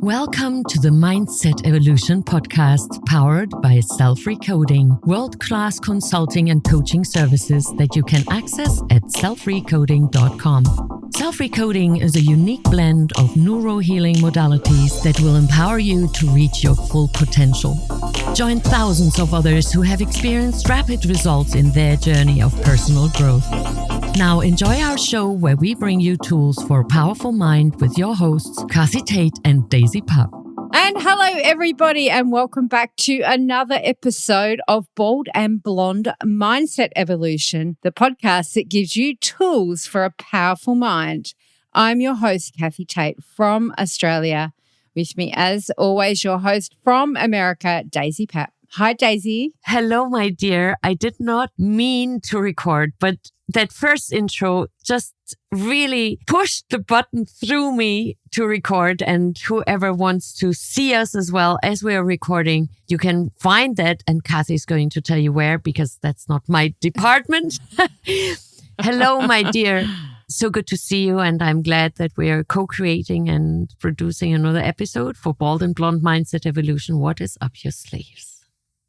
Welcome to the Mindset Evolution podcast, powered by Self-Recoding, world-class consulting and coaching services that you can access at selfrecoding.com. Self-Recoding is a unique blend of neuro-healing modalities that will empower you to reach your full potential. Join thousands of others who have experienced rapid results in their journey of personal growth. Now enjoy our show where we bring you tools for a powerful mind with your hosts, Kathi and Daisy. And hello, everybody, and welcome back to another episode of Bald and Blonde Mindset Evolution, the podcast that gives you tools for a powerful mind. I'm your host, Kathi Tate from Australia. With me, as always, your host from America, Daisy Pap. Hi, Daisy. Hello, my dear. I did not mean to record, but that first intro just really pushed the button through me to record, and whoever wants to see us as well as we are recording, you can find that, and Kathi is going to tell you where, because that's not my department. Hello, my dear. So good to see you, and I'm glad that we are co-creating and producing another episode for Bald and Blonde Mindset Evolution. What is up your sleeves?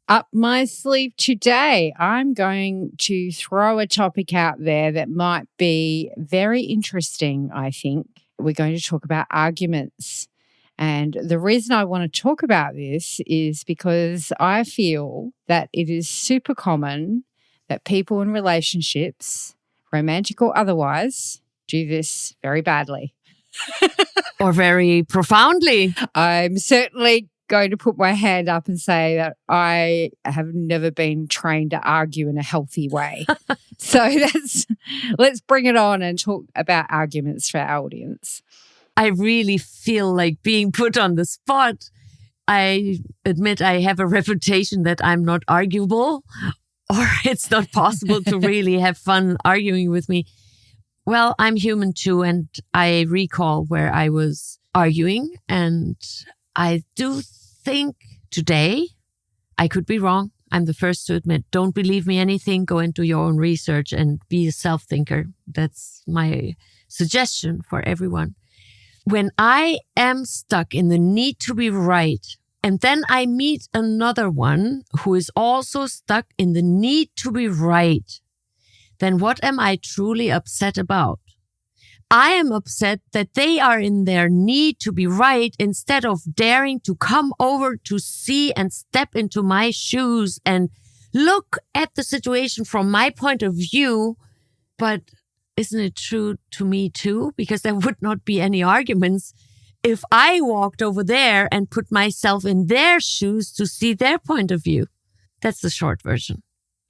Up my sleeve today, I'm going to throw a topic out there that might be very interesting, I think. We're going to talk about arguments. And the reason I want to talk about this is because I feel that it is super common that people in relationships, romantic or otherwise, do this very badly. Or very profoundly. I'm certainly going to put my hand up and say that I have never been trained to argue in a healthy way. So let's bring it on and talk about arguments for our audience. I really feel like being put on the spot. I admit I have a reputation that I'm not arguable, or it's not possible to really have fun arguing with me. Well, I'm human too, and I recall where I was arguing, and I do think today, I could be wrong. I'm the first to admit, don't believe me anything, go and do your own research and be a self-thinker. That's my suggestion for everyone. When I am stuck in the need to be right, and then I meet another one who is also stuck in the need to be right, then what am I truly upset about? I am upset that they are in their need to be right instead of daring to come over to see and step into my shoes and look at the situation from my point of view. But isn't it true to me too? Because there would not be any arguments if I walked over there and put myself in their shoes to see their point of view. That's the short version.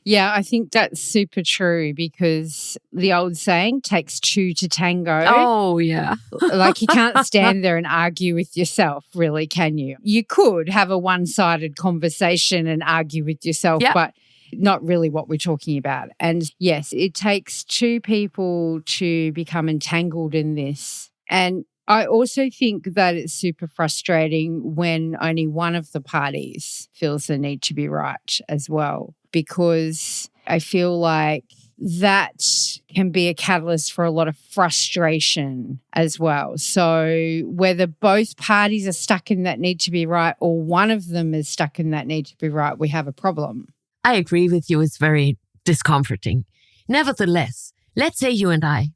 Yeah, I think that's super true, because the old saying, takes two to tango. Oh, yeah. Like, you can't stand there and argue with yourself, really, can you? You could have a one-sided conversation and argue with yourself, but not really what we're talking about. And yes, it takes two people to become entangled in this. And I also think that it's super frustrating when only one of the parties feels the need to be right as well, because I feel like that can be a catalyst for a lot of frustration as well. So whether both parties are stuck in that need to be right or one of them is stuck in that need to be right, we have a problem. I agree with you. It's very discomforting. Nevertheless, let's say you and I,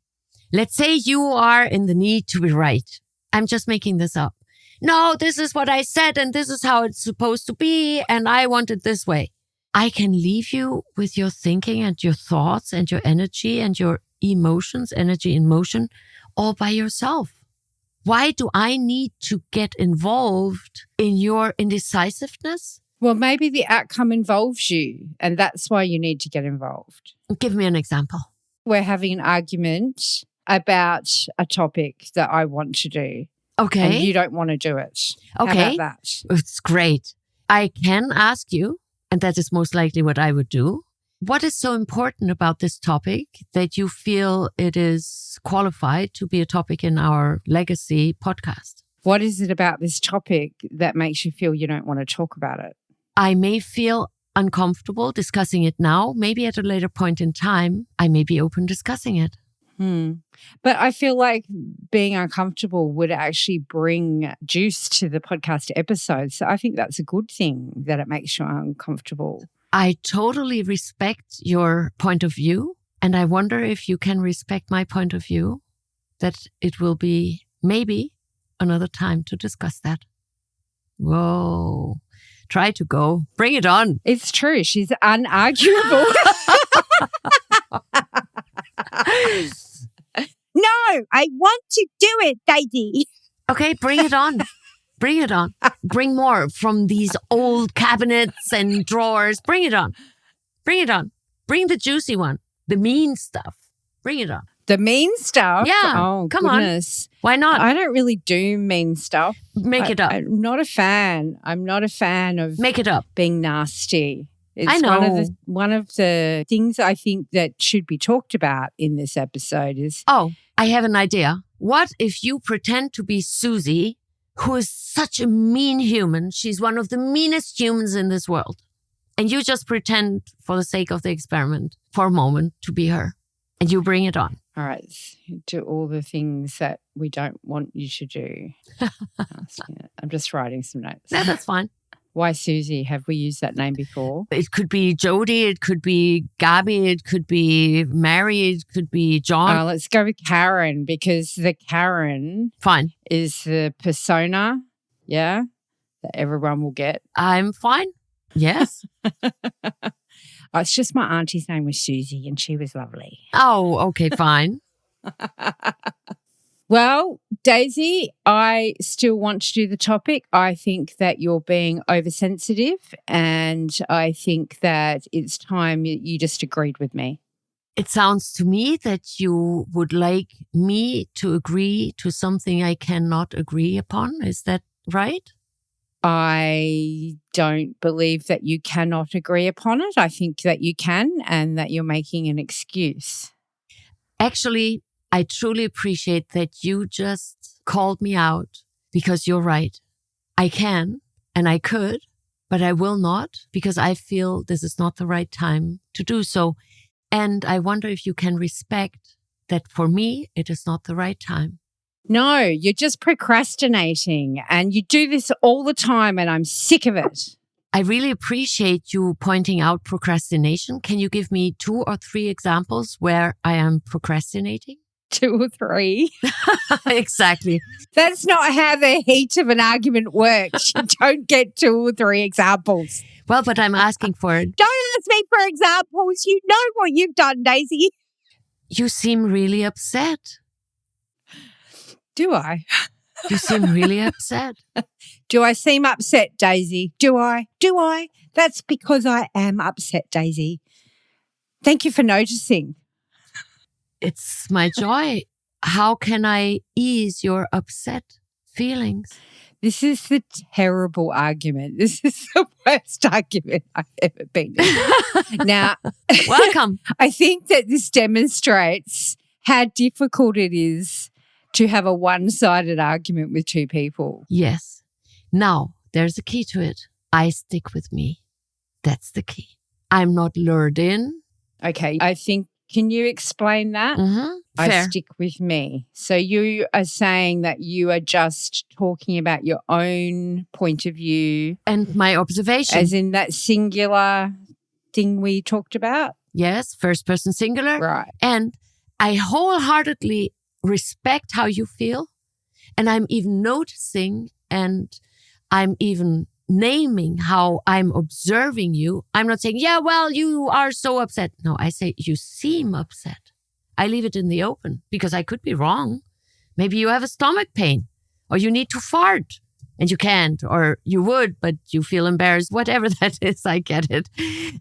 let's say you are in the need to be right. I'm just making this up. No, this is what I said and this is how it's supposed to be and I want it this way. I can leave you with your thinking and your thoughts and your energy and your emotions, energy in motion, all by yourself. Why do I need to get involved in your indecisiveness? Well, maybe the outcome involves you, and that's why you need to get involved. Give me an example. We're having an argument about a topic that I want to do. Okay. And you don't want to do it. Okay. How about that? It's great. I can ask you, and that is most likely what I would do, what is so important about this topic that you feel it is qualified to be a topic in our legacy podcast? What is it about this topic that makes you feel you don't want to talk about it? I may feel uncomfortable discussing it now. Maybe at a later point in time, I may be open discussing it. But I feel like being uncomfortable would actually bring juice to the podcast episode. So I think that's a good thing that it makes you uncomfortable. I totally respect your point of view. And I wonder if you can respect my point of view, that it will be maybe another time to discuss that. Whoa. Try to go. Bring it on. It's true. She's unarguable. No, I want to do it, Daisy. Okay, bring it on. Bring it on. Bring more from these old cabinets and drawers. Bring it on. Bring it on. Bring the juicy one. The mean stuff. Bring it on. The mean stuff? Yeah. Oh, come goodness. On. Why not? I don't really do mean stuff. Make it up. I'm not a fan. I'm not a fan of Make it up. Being nasty. It's I know. One of the things I think that should be talked about in this episode is... Oh, I have an idea. What if you pretend to be Susie, who is such a mean human? She's one of the meanest humans in this world. And you just pretend, for the sake of the experiment, for a moment, to be her. And you bring it on. All right. Do all the things that we don't want you to do. I'm just writing some notes. Yeah, that's fine. Why Susie? Have we used that name before? It could be Jody. It could be Gabby. It could be Mary. It could be John. Let's go with Karen, because the Karen Fine. is the persona, that everyone will get. I'm fine. Yes. It's just my auntie's name was Susie and she was lovely. Oh, okay, fine. Well, Daisy, I still want to do the topic. I think that you're being oversensitive and I think that it's time you just agreed with me. It sounds to me that you would like me to agree to something I cannot agree upon. Is that right? I don't believe that you cannot agree upon it. I think that you can and that you're making an excuse. Actually, I truly appreciate that you just called me out because you're right. I can and I could, but I will not because I feel this is not the right time to do so. And I wonder if you can respect that for me, it is not the right time. No, you're just procrastinating and you do this all the time and I'm sick of it. I really appreciate you pointing out procrastination. Can you give me 2 or 3 examples where I am procrastinating? 2 or 3. Exactly. That's not how the heat of an argument works. You don't get 2 or 3 examples. Well, but I'm asking for it. Don't ask me for examples. You know what you've done, Daisy. You seem really upset. Do I? You seem really upset. Do I seem upset, Daisy? Do I? That's because I am upset, Daisy. Thank you for noticing. It's my joy. How can I ease your upset feelings? This is the terrible argument. This is the worst argument I've ever been in. Now, welcome. I think that this demonstrates how difficult it is to have a one-sided argument with 2 people. Yes. Now, there's a key to it. I stick with me. That's the key. I'm not lured in. Okay. I think, can you explain that? Mm-hmm. I stick with me. So you are saying that you are just talking about your own point of view. And my observation. As in that singular thing we talked about? Yes, first person singular. Right. And I wholeheartedly respect how you feel. And I'm even noticing and I'm even naming how I'm observing you. I'm not saying, yeah, well, you are so upset. No, I say, you seem upset. I leave it in the open because I could be wrong. Maybe you have a stomach pain or you need to fart and you can't, or you would, but you feel embarrassed, whatever that is, I get it.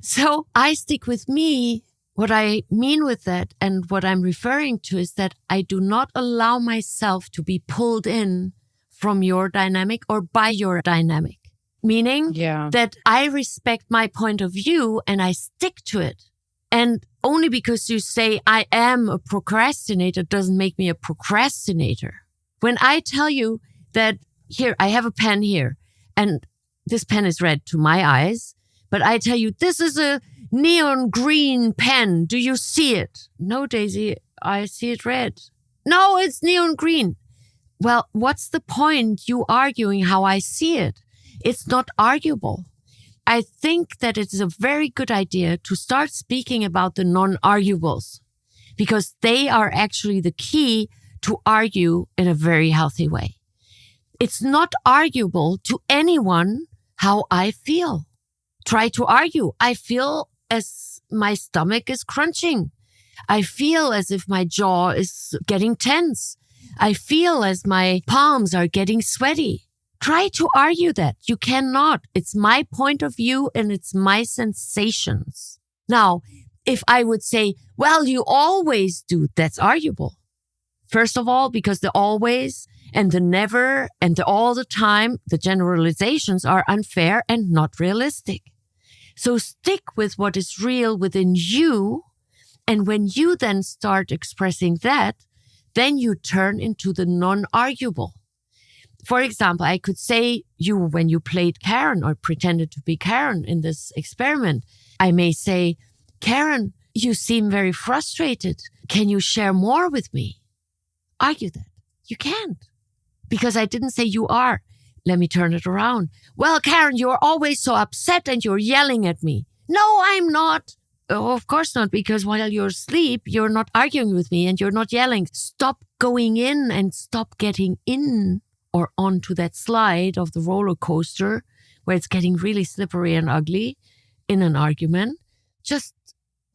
So I stick with me. What I mean with that and what I'm referring to is that I do not allow myself to be pulled in from your dynamic or by your dynamic. Meaning that I respect my point of view and I stick to it. And only because you say I am a procrastinator doesn't make me a procrastinator. When I tell you that, here, I have a pen here and this pen is red to my eyes, but I tell you, this is a neon green pen. Do you see it? No, Daisy, I see it red. No, it's neon green. Well, what's the point you arguing how I see it? It's not arguable. I think that it's a very good idea to start speaking about the non-arguables because they are actually the key to argue in a very healthy way. It's not arguable to anyone how I feel. Try to argue. I feel as my stomach is crunching. I feel as if my jaw is getting tense. I feel as my palms are getting sweaty. Try to argue that. You cannot. It's my point of view and it's my sensations. Now, if I would say, well, you always do, that's arguable. First of all, because the always and the never and the all the time, the generalizations are unfair and not realistic. So stick with what is real within you. And when you then start expressing that, then you turn into the non-arguable. For example, I could say when you played Karen or pretended to be Karen in this experiment, I may say, Karen, you seem very frustrated. Can you share more with me? Argue that. You can't. Because I didn't say you are. Let me turn it around. Well, Karen, you're always so upset and you're yelling at me. No, I'm not. Oh, of course not, because while you're asleep, you're not arguing with me and you're not yelling. Stop going in and stop getting in or onto that slide of the roller coaster where it's getting really slippery and ugly in an argument. Just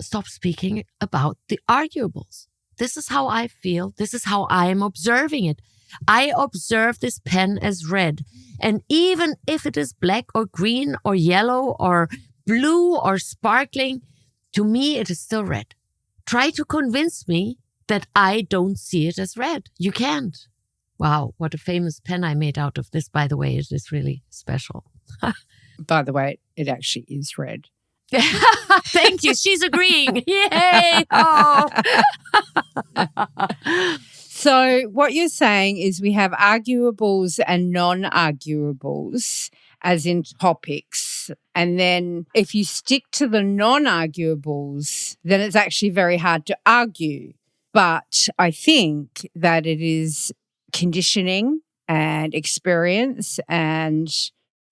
stop speaking about the arguables. This is how I feel. This is how I am observing it. I observe this pen as red. And even if it is black or green or yellow or blue or sparkling, to me, it is still red. Try to convince me that I don't see it as red. You can't. Wow, what a famous pen I made out of this, by the way. It is really special. By the way, it actually is red. Thank you. She's agreeing. Yay. Oh. So what you're saying is we have arguables and non-arguables as in topics. And then if you stick to the non-arguables, then it's actually very hard to argue. But I think that it is conditioning and experience and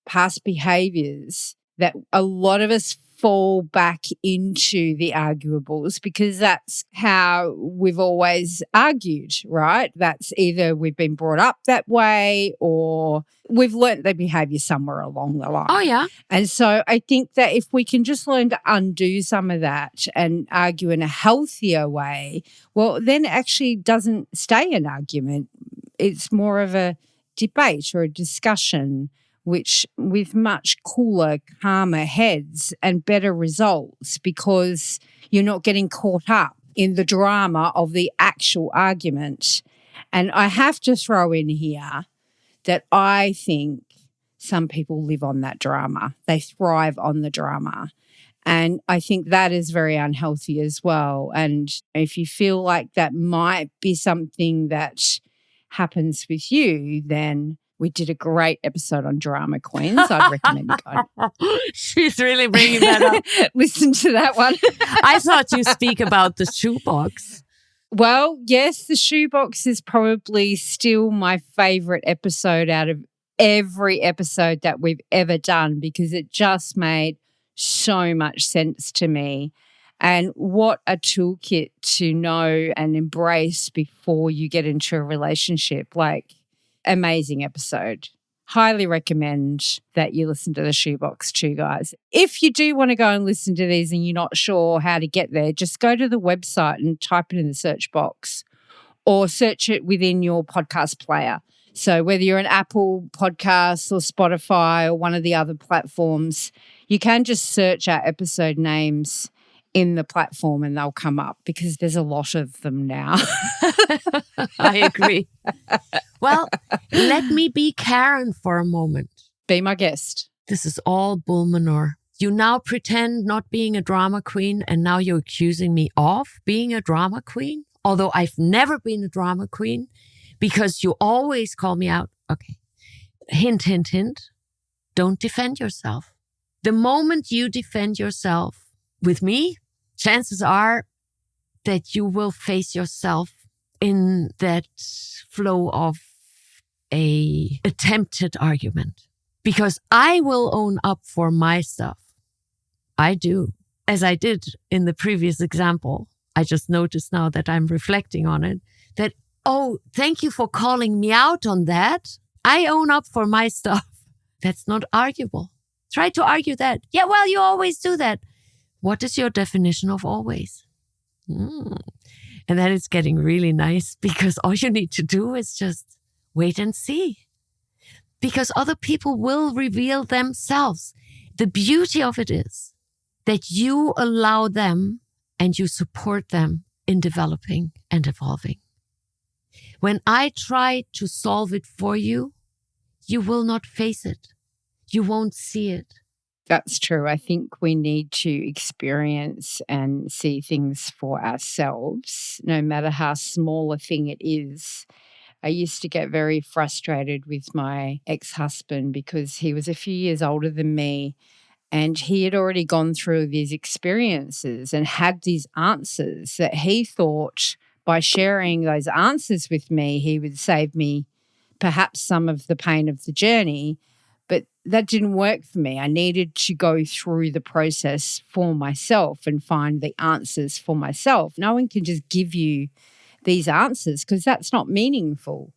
past behaviors that a lot of us fall back into the arguables because that's how we've always argued, right? That's either we've been brought up that way or we've learnt the behavior somewhere along the line. Oh, yeah. And so I think that if we can just learn to undo some of that and argue in a healthier way, well, then it actually doesn't stay an argument. It's more of a debate or a discussion, which with much cooler, calmer heads and better results because you're not getting caught up in the drama of the actual argument. And I have to throw in here that I think some people live on that drama. They thrive on the drama. And I think that is very unhealthy as well. And if you feel like that might be something that happens with you, then we did a great episode on drama queens. I'd recommend you go. She's really bringing that up. Listen to that one. I thought you speak about the shoebox. Well, yes, the shoebox is probably still my favorite episode out of every episode that we've ever done because it just made so much sense to me. And what a toolkit to know and embrace before you get into a relationship. Like, amazing episode. Highly recommend that you listen to the shoebox too, guys. If you do want to go and listen to these and you're not sure how to get there, just go to the website and type it in the search box or search it within your podcast player. So whether you're an Apple Podcasts or Spotify or one of the other platforms, you can just search our episode names in the platform and they'll come up because there's a lot of them now. I agree. Well, let me be Karen for a moment. Be my guest. This is all bull manure. You now pretend not being a drama queen and now you're accusing me of being a drama queen, although I've never been a drama queen because you always call me out. Okay. Hint, hint, hint. Don't defend yourself. The moment you defend yourself with me, chances are that you will face yourself in that flow of a attempted argument. Because I will own up for my stuff. I do. As I did in the previous example, I just noticed now that I'm reflecting on it, that, oh, thank you for calling me out on that. I own up for my stuff. That's not arguable. Try to argue that. Yeah, well, you always do that. What is your definition of always? And then it's getting really nice because all you need to do is just wait and see. Because other people will reveal themselves. The beauty of it is that you allow them and you support them in developing and evolving. When I try to solve it for you, you will not face it. You won't see it. That's true. I think we need to experience and see things for ourselves, no matter how small a thing it is. I used to get very frustrated with my ex-husband because he was a few years older than me and he had already gone through these experiences and had these answers that he thought by sharing those answers with me, he would save me perhaps some of the pain of the journey. But that didn't work for me. I needed to go through the process for myself and find the answers for myself. No one can just give you these answers because that's not meaningful.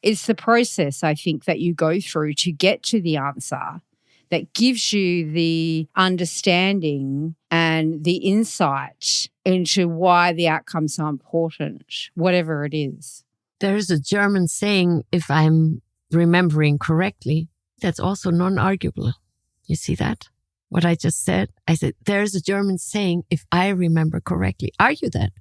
It's the process, I think, that you go through to get to the answer that gives you the understanding and the insight into why the outcome's so important, whatever it is. There's a German saying, if I'm remembering correctly, that's also non-arguable. You see that? What I just said? I said, there's a German saying, if I remember correctly. Argue that.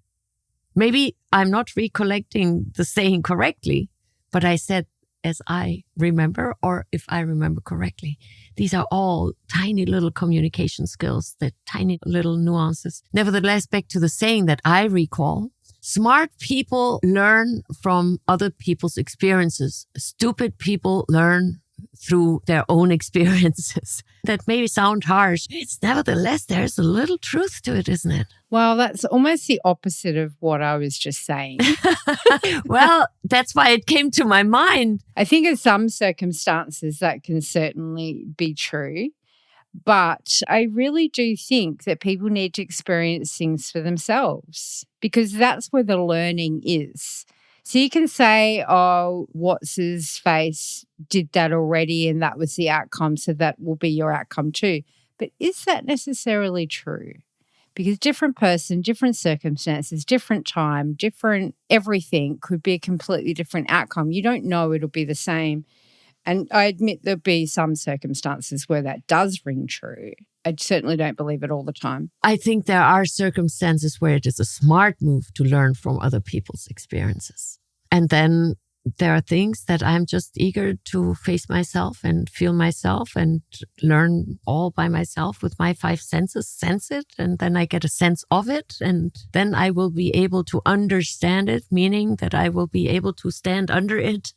Maybe I'm not recollecting the saying correctly, but I said, as I remember, or if I remember correctly. These are all tiny little communication skills, that tiny little nuances. Nevertheless, back to the saying that I recall, smart people learn from other people's experiences. Stupid people learn through their own experiences. That may sound harsh. It's nevertheless, there's a little truth to it, isn't it? Well, that's almost the opposite of what I was just saying. Well, that's why it came to my mind. I think in some circumstances that can certainly be true. But I really do think that people need to experience things for themselves because that's where the learning is. So you can say, oh, what's his face did that already and that was the outcome, so that will be your outcome too. But is that necessarily true? Because different person, different circumstances, different time, different everything could be a completely different outcome. You don't know it'll be the same. And I admit there'll be some circumstances where that does ring true. I certainly don't believe it all the time. I think there are circumstances where it is a smart move to learn from other people's experiences. And then there are things that I'm just eager to face myself and feel myself and learn all by myself with my 5 senses, sense it, and then I get a sense of it. And then I will be able to understand it, meaning that I will be able to stand under it.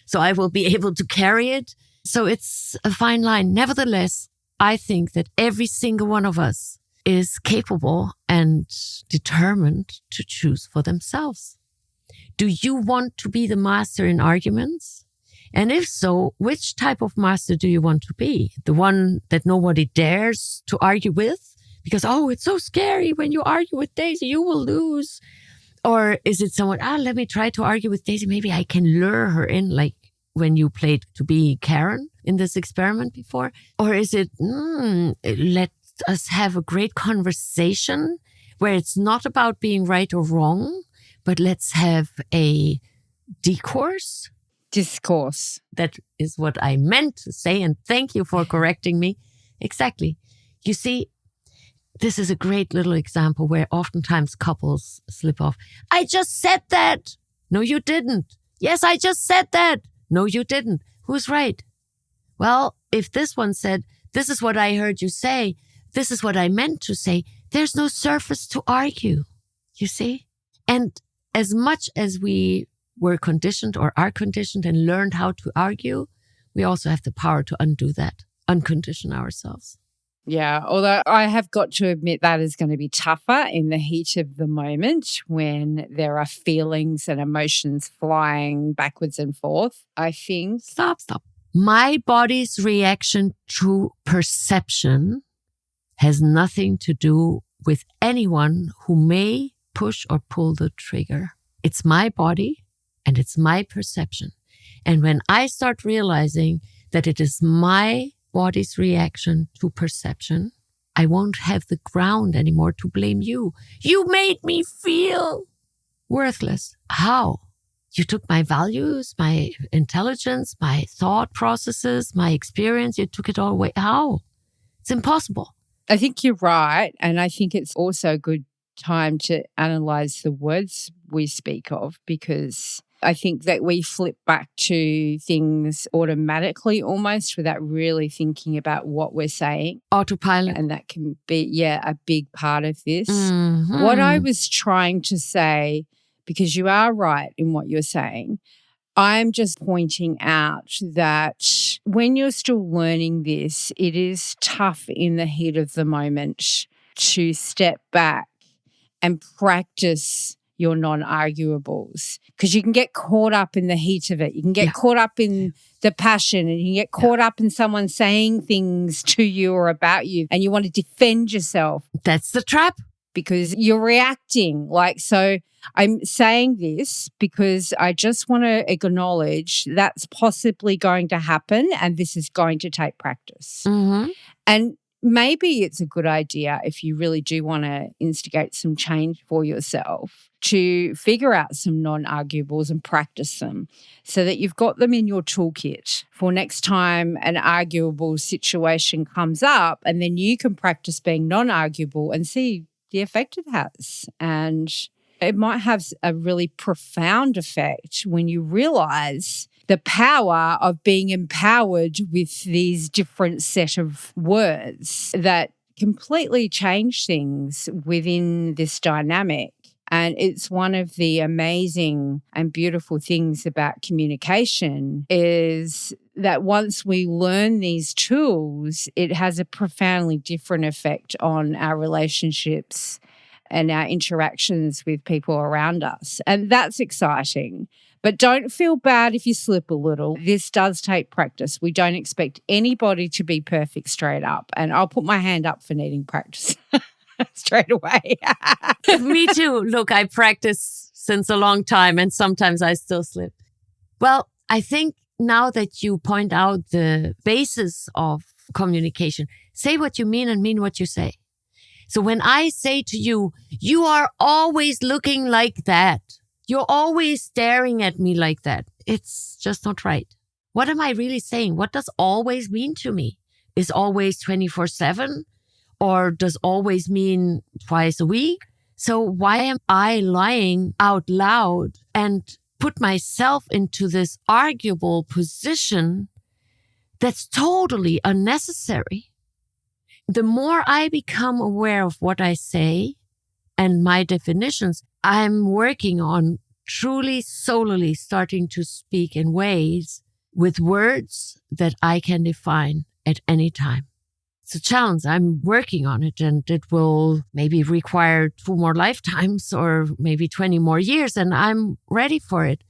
So I will be able to carry it. So it's a fine line. Nevertheless, I think that every single one of us is capable and determined to choose for themselves. Do you want to be the master in arguments? And if so, which type of master do you want to be? The one that nobody dares to argue with? Because, oh, it's so scary when you argue with Daisy, you will lose. Or is it someone, let me try to argue with Daisy. Maybe I can lure her in, like when you played to be Karen in this experiment before. Or is it, let us have a great conversation where it's not about being right or wrong, but let's have a discourse. That is what I meant to say. And thank you for correcting me. Exactly. You see, this is a great little example where oftentimes couples slip off. I just said that. No, you didn't. Yes, I just said that. No, you didn't. Who's right? Well, if this one said, this is what I heard you say, this is what I meant to say, there's no surface to argue. You see? And as much as we were conditioned or are conditioned and learned how to argue, we also have the power to undo that, uncondition ourselves. Yeah, although I have got to admit that is going to be tougher in the heat of the moment when there are feelings and emotions flying backwards and forth, I think. Stop. My body's reaction to perception has nothing to do with anyone who may push or pull the trigger. It's my body and it's my perception. And when I start realizing that it is my body's reaction to perception, I won't have the ground anymore to blame you. You made me feel worthless. How? You took my values, my intelligence, my thought processes, my experience. You took it all away. How? It's impossible. I think you're right. And I think it's also a good time to analyze the words we speak of, because I think that we flip back to things automatically almost without really thinking about what we're saying. Autopilot. And that can be, a big part of this. Mm-hmm. What I was trying to say, because you are right in what you're saying, I'm just pointing out that when you're still learning this, it is tough in the heat of the moment to step back and practice your non-arguables, because you can get caught up in the heat of it. You can get caught up in the passion, and you can get caught up in someone saying things to you or about you, and you want to defend yourself. That's the trap. Because you're reacting. So I'm saying this because I just want to acknowledge that's possibly going to happen, and this is going to take practice. Mm-hmm. And maybe it's a good idea, if you really do want to instigate some change for yourself, to figure out some non-arguables and practice them so that you've got them in your toolkit for next time an arguable situation comes up, and then you can practice being non-arguable and see the effect it has. And it might have a really profound effect when you realize the power of being empowered with these different set of words that completely change things within this dynamic. And it's one of the amazing and beautiful things about communication is that once we learn these tools, it has a profoundly different effect on our relationships and our interactions with people around us. And that's exciting. But don't feel bad if you slip a little. This does take practice. We don't expect anybody to be perfect straight up. And I'll put my hand up for needing practice straight away. Me too. Look, I practice since a long time, and sometimes I still slip. Well, I think now that you point out the basis of communication, say what you mean and mean what you say. So when I say to you, you are always looking like that. You're always staring at me like that. It's just not right. What am I really saying? What does always mean to me? Is always 24/7? Or does always mean twice a week? So why am I lying out loud and put myself into this arguable position that's totally unnecessary? The more I become aware of what I say and my definitions, I'm working on truly solely starting to speak in ways with words that I can define at any time. It's a challenge. I'm working on it, and it will maybe require 2 more lifetimes or maybe 20 more years, and I'm ready for it.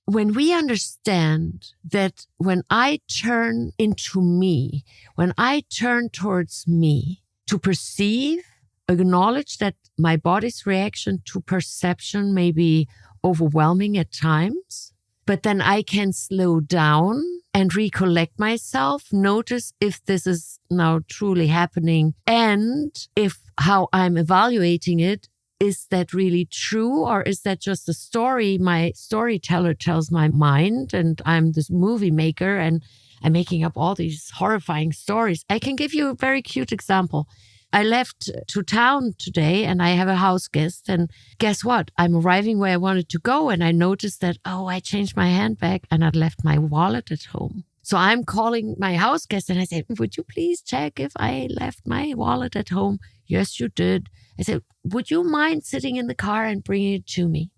When we understand that when I turn into me, when I turn towards me to perceive, acknowledge that my body's reaction to perception may be overwhelming at times, but then I can slow down and recollect myself, notice if this is now truly happening, and if how I'm evaluating it, is that really true, or is that just a story my storyteller tells my mind, and I'm this movie maker and I'm making up all these horrifying stories? I can give you a very cute example. I left to town today and I have a house guest, and guess what? I'm arriving where I wanted to go, and I noticed that, I changed my handbag and I'd left my wallet at home. So I'm calling my house guest and I said, would you please check if I left my wallet at home? Yes, you did. I said, would you mind sitting in the car and bringing it to me?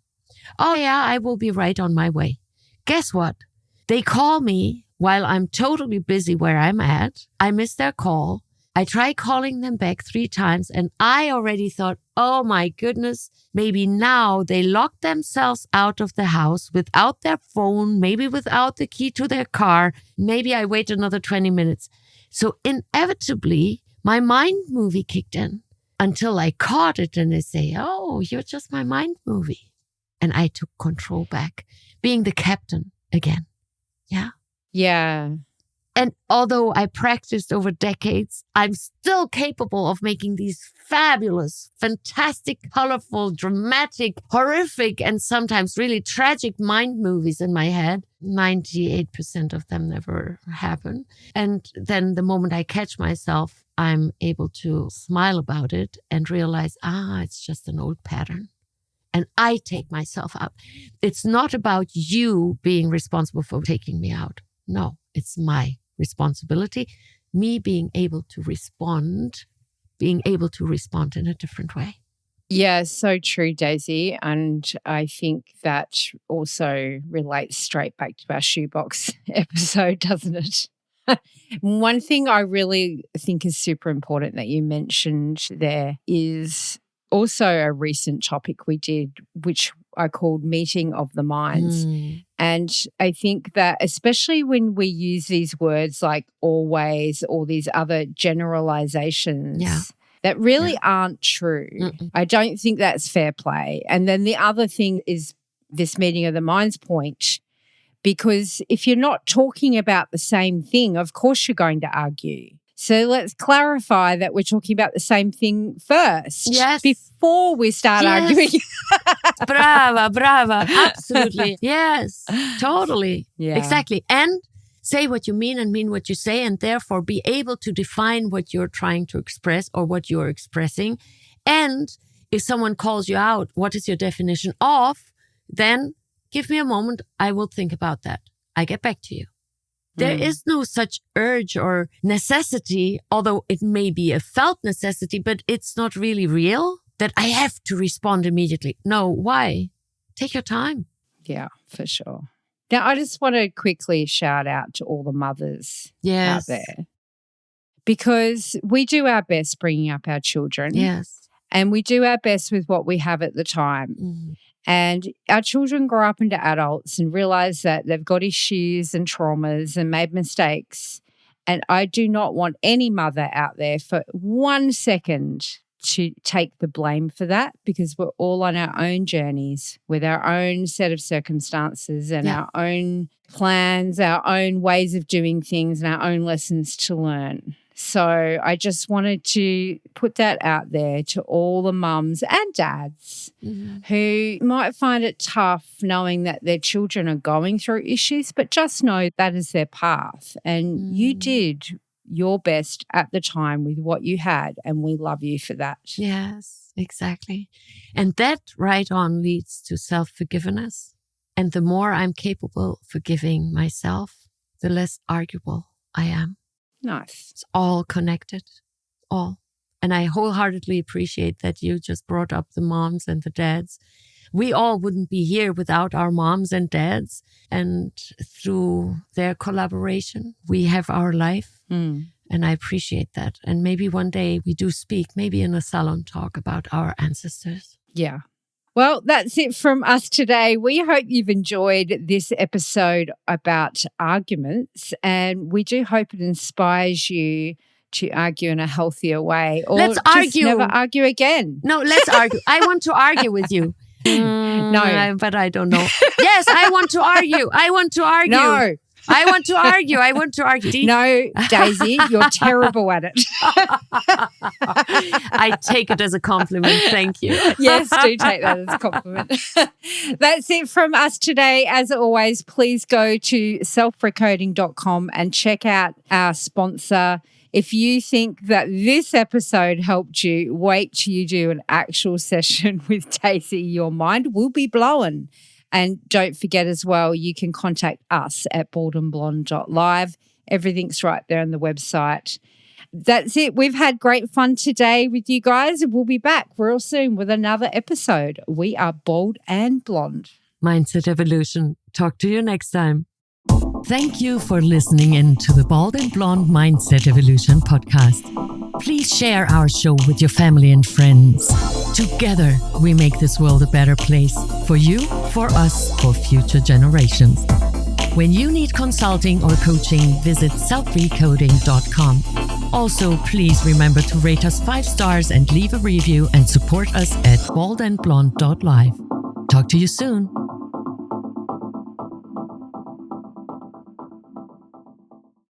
Oh yeah, I will be right on my way. Guess what? They call me while I'm totally busy where I'm at. I miss their call. I tried calling them back 3 times and I already thought, oh my goodness, maybe now they locked themselves out of the house without their phone, maybe without the key to their car. Maybe I wait another 20 minutes. So inevitably, my mind movie kicked in until I caught it and they say, oh, you're just my mind movie. And I took control back, being the captain again. Yeah. Yeah. And although I practiced over decades, I'm still capable of making these fabulous, fantastic, colorful, dramatic, horrific, and sometimes really tragic mind movies in my head. 98% of them never happen. And then the moment I catch myself, I'm able to smile about it and realize, it's just an old pattern. And I take myself out. It's not about you being responsible for taking me out. No, it's my responsibility, me being able to respond in a different way. Yeah, so true, Daisy. And I think that also relates straight back to our shoebox episode, doesn't it? One thing I really think is super important that you mentioned there is also a recent topic we did, which I called Meeting of the Minds. And I think that especially when we use these words like always or these other generalizations that really aren't true, I don't think that's fair play. And then the other thing is this meeting of the minds point, because if you're not talking about the same thing, of course you're going to argue. So let's clarify that we're talking about the same thing first. Yes. Before we start arguing. Brava. Absolutely. Yes, totally. Yeah. Exactly. And say what you mean and mean what you say, and therefore be able to define what you're trying to express or what you're expressing. And if someone calls you out, what is your definition of? Then give me a moment. I will think about that. I get back to you. There is no such urge or necessity, although it may be a felt necessity, but it's not really real, that I have to respond immediately. No, why? Take your time. Yeah, for sure. Now, I just want to quickly shout out to all the mothers out there, because we do our best bringing up our children. Yes. And we do our best with what we have at the time. Mm-hmm. And our children grow up into adults and realize that they've got issues and traumas and made mistakes. And I do not want any mother out there for 1 second to take the blame for that, because we're all on our own journeys with our own set of circumstances and our own plans, our own ways of doing things and our own lessons to learn. So I just wanted to put that out there to all the mums and dads who might find it tough knowing that their children are going through issues, but just know that is their path. And you did your best at the time with what you had, and we love you for that. Yes, exactly. And that right on leads to self-forgiveness. And the more I'm capable of forgiving myself, the less arguable I am. Nice. It's all connected, all. And I wholeheartedly appreciate that you just brought up the moms and the dads. We all wouldn't be here without our moms and dads. And through their collaboration, we have our life. And I appreciate that. And maybe one day we do speak, maybe in a salon talk about our ancestors. Yeah. Well, that's it from us today. We hope you've enjoyed this episode about arguments, and we do hope it inspires you to argue in a healthier way, or let's just argue. Never argue again. No, let's argue. I want to argue with you. No. But I don't know. Yes, I want to argue. No. I want to argue. No, Daisy, you're terrible at it. I take it as a compliment. Thank you. Yes, do take that as a compliment. That's it from us today. As always, please go to selfrecoding.com and check out our sponsor. If you think that this episode helped you, wait till you do an actual session with Daisy. Your mind will be blown. And don't forget as well, you can contact us at baldandblonde.live. Everything's right there on the website. That's it. We've had great fun today with you guys. We'll be back real soon with another episode. We are Bald and Blonde. Mindset Evolution. Talk to you next time. Thank you for listening in to the Bald and Blonde Mindset Evolution podcast. Please share our show with your family and friends. Together, we make this world a better place for you, for us, for future generations. When you need consulting or coaching, visit selfrecoding.com. Also, please remember to rate us 5 stars and leave a review and support us at baldandblonde.live. Talk to you soon.